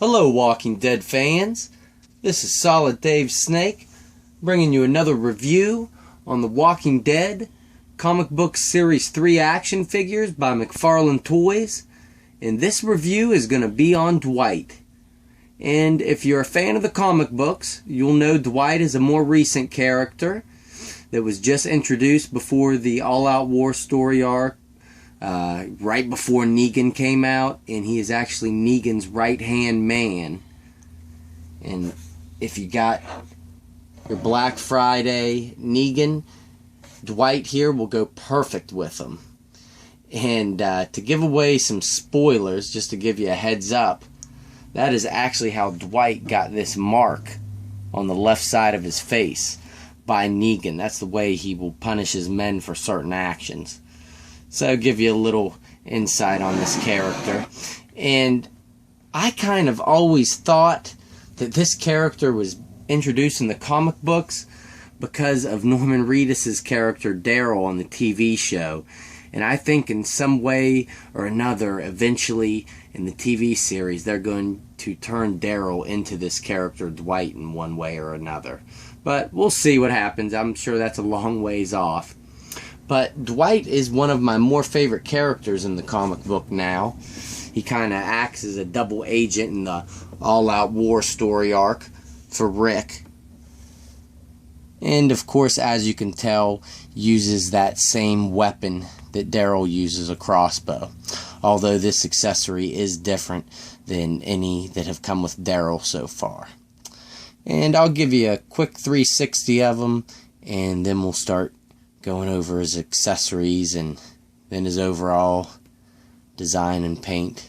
Hello, Walking Dead fans. This is Solid Dave Snake, bringing you another review on the Walking Dead comic book series 3 action figures by Mcfarlane Toys. And this review is going to be on Dwight. And if you're a fan of the comic books, you'll know Dwight is a more recent character that was just introduced before the All-Out War story arc, right before Negan came out, and he is actually Negan's right-hand man. And if you got your Black Friday Negan, Dwight here will go perfect with him. And to give away some spoilers, just to give you a heads up, that is actually how Dwight got this mark on the left side of his face by Negan. That's the way he will punish his men for certain actions. So I'll give you a little insight on this character. And I kind of always thought that this character was introduced in the comic books because of Norman Reedus' character Daryl on the TV show. And I think in some way or another, eventually in the TV series, they're going to turn Daryl into this character Dwight in one way or another. But we'll see what happens. I'm sure that's a long ways off. But Dwight is one of my more favorite characters in the comic book now. He kind of acts as a double agent in the All-Out War story arc for Rick. And of course, as you can tell, uses that same weapon that Daryl uses, a crossbow. Although this accessory is different than any that have come with Daryl so far. And I'll give you a quick 360 of them, and then we'll start going over his accessories and then his overall design and paint.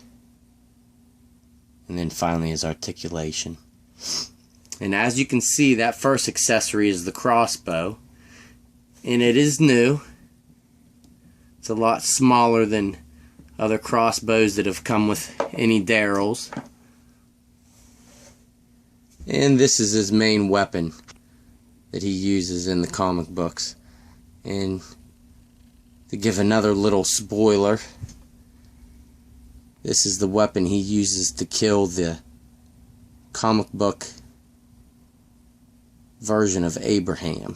And then finally his articulation. And as you can see, that first accessory is the crossbow. And it is new. It's a lot smaller than other crossbows that have come with any Daryls. And this is his main weapon that he uses in the comic books. And to give another little spoiler, this is the weapon he uses to kill the comic book version of Abraham.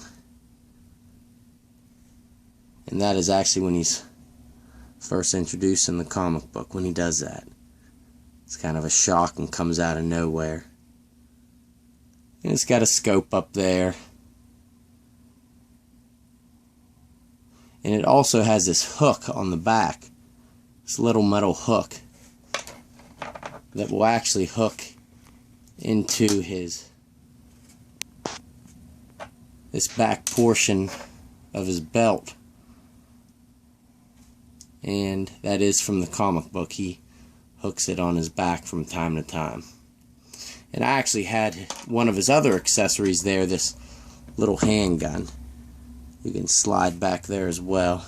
And that is actually when he's first introduced in the comic book, when he does that. It's kind of a shock and comes out of nowhere. And it's got a scope up there. And it also has this hook on the back. This little metal hook that will actually hook into this back portion of his belt. And that is from the comic book. He hooks it on his back from time to time. And I actually had one of his other accessories there, this little handgun. You can slide back there as well.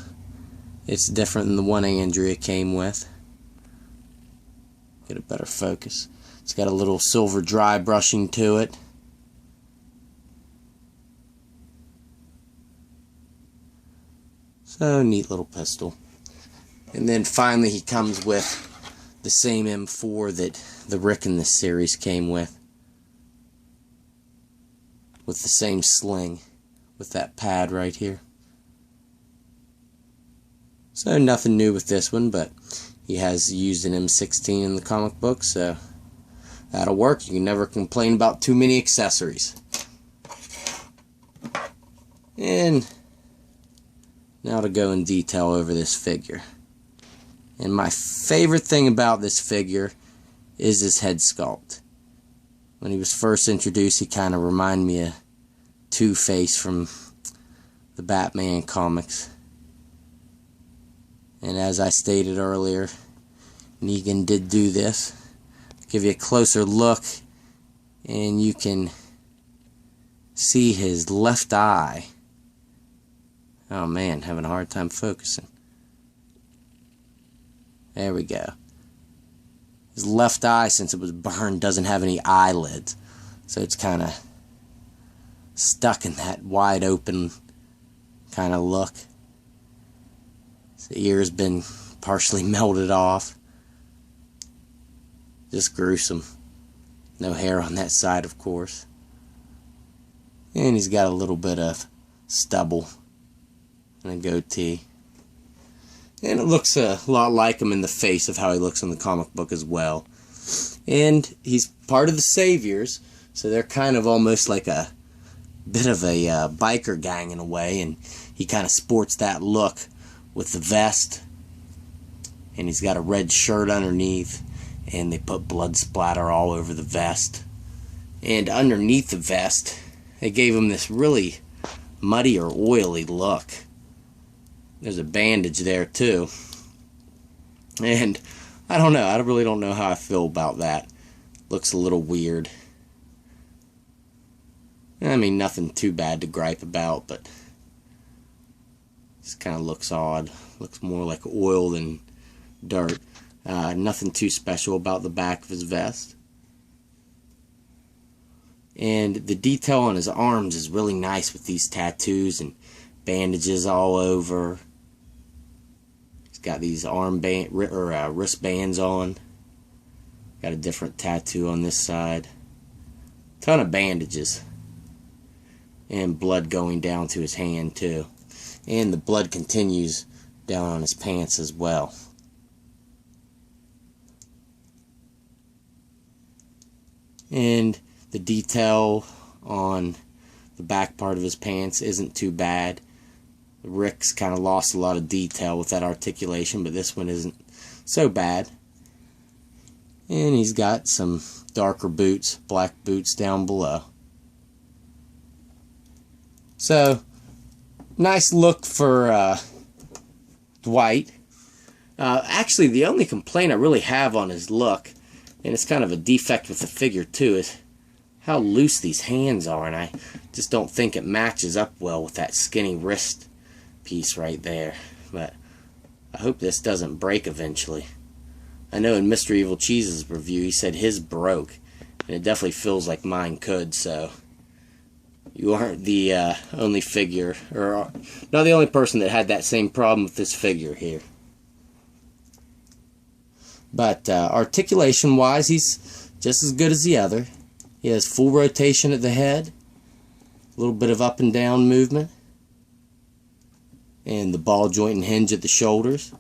It's different than the one Andrea came with. Get a better focus. It's got a little silver dry brushing to it. So, neat little pistol. And then finally he comes with the same M4 that the Rick in this series came with the same sling, with that pad right here. So nothing new with this one, but he has used an M16 in the comic book, so that'll work. You can never complain about too many accessories. And now to go in detail over this figure. And my favorite thing about this figure is his head sculpt. When he was first introduced, he kind of reminded me of Two-Face from the Batman comics. And as I stated earlier, Negan did do this. Give you a closer look, and you can see his left eye. Oh man, having a hard time focusing. There we go. His left eye, since it was burned, doesn't have any eyelids. So it's kind of stuck in that wide open kind of look. His ear's been partially melted off. Just gruesome. No hair on that side, of course. And he's got a little bit of stubble and a goatee. And it looks a lot like him in the face of how he looks in the comic book as well. And he's part of the Saviors, so they're kind of almost like a bit of a biker gang in a way, and he kind of sports that look with the vest. And he's got a red shirt underneath, and they put blood splatter all over the vest. And underneath the vest, they gave him this really muddy or oily look. There's a bandage there too. And I don't know. I really don't know how I feel about that. Looks a little weird. I mean, nothing too bad to gripe about, but just kind of looks odd. Looks more like oil than dirt. Nothing too special about the back of his vest. And the detail on his arms is really nice with these tattoos and bandages all over. He's got these wristbands on. Got a different tattoo on this side. Ton of bandages. And blood going down to his hand too. And the blood continues down on his pants as well. And the detail on the back part of his pants isn't too bad. Rick's kind of lost a lot of detail with that articulation, but this one isn't so bad. And he's got some darker boots, black boots down below. So, nice look for Dwight. Actually, the only complaint I really have on his look, and it's kind of a defect with the figure too, is how loose these hands are, and I just don't think it matches up well with that skinny wrist piece right there. But I hope this doesn't break eventually. I know in Mr. Evil Cheese's review he said his broke, and it definitely feels like mine could, so you aren't the only figure, or not the only person that had that same problem with this figure here. But articulation wise, he's just as good as the other. He has full rotation at the head, a little bit of up and down movement, and the ball joint and hinge at the shoulders,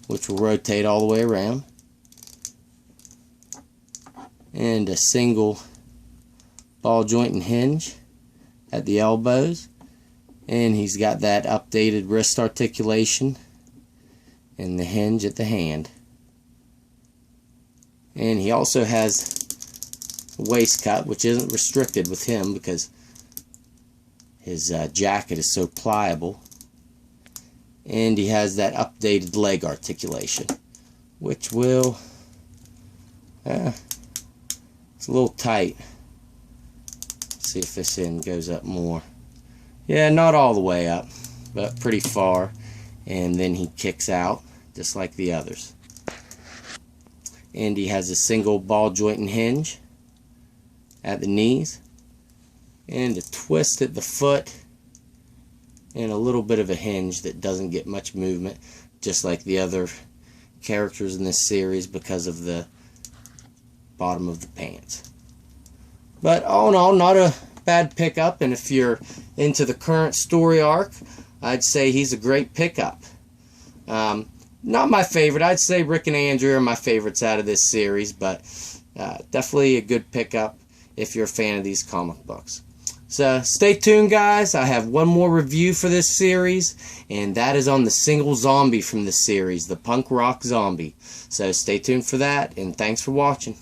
which will rotate all the way around, and a single ball joint and hinge at the elbows. And he's got that updated wrist articulation and the hinge at the hand. And he also has a waist cut, which isn't restricted with him because his jacket is so pliable. And he has that updated leg articulation, which will, it's a little tight. Let's see if this end goes up more. Yeah, not all the way up, but pretty far. And then he kicks out, just like the others. And he has a single ball joint and hinge at the knees, and a twist at the foot, and a little bit of a hinge that doesn't get much movement, just like the other characters in this series because of the bottom of the pants. But all in all, not a bad pickup, and if you're into the current story arc, I'd say he's a great pickup. Not my favorite. I'd say Rick and Andrew are my favorites out of this series, but definitely a good pickup if you're a fan of these comic books. So stay tuned, guys. I have one more review for this series, and that is on the single zombie from the series, the punk rock zombie. So stay tuned for that, and thanks for watching.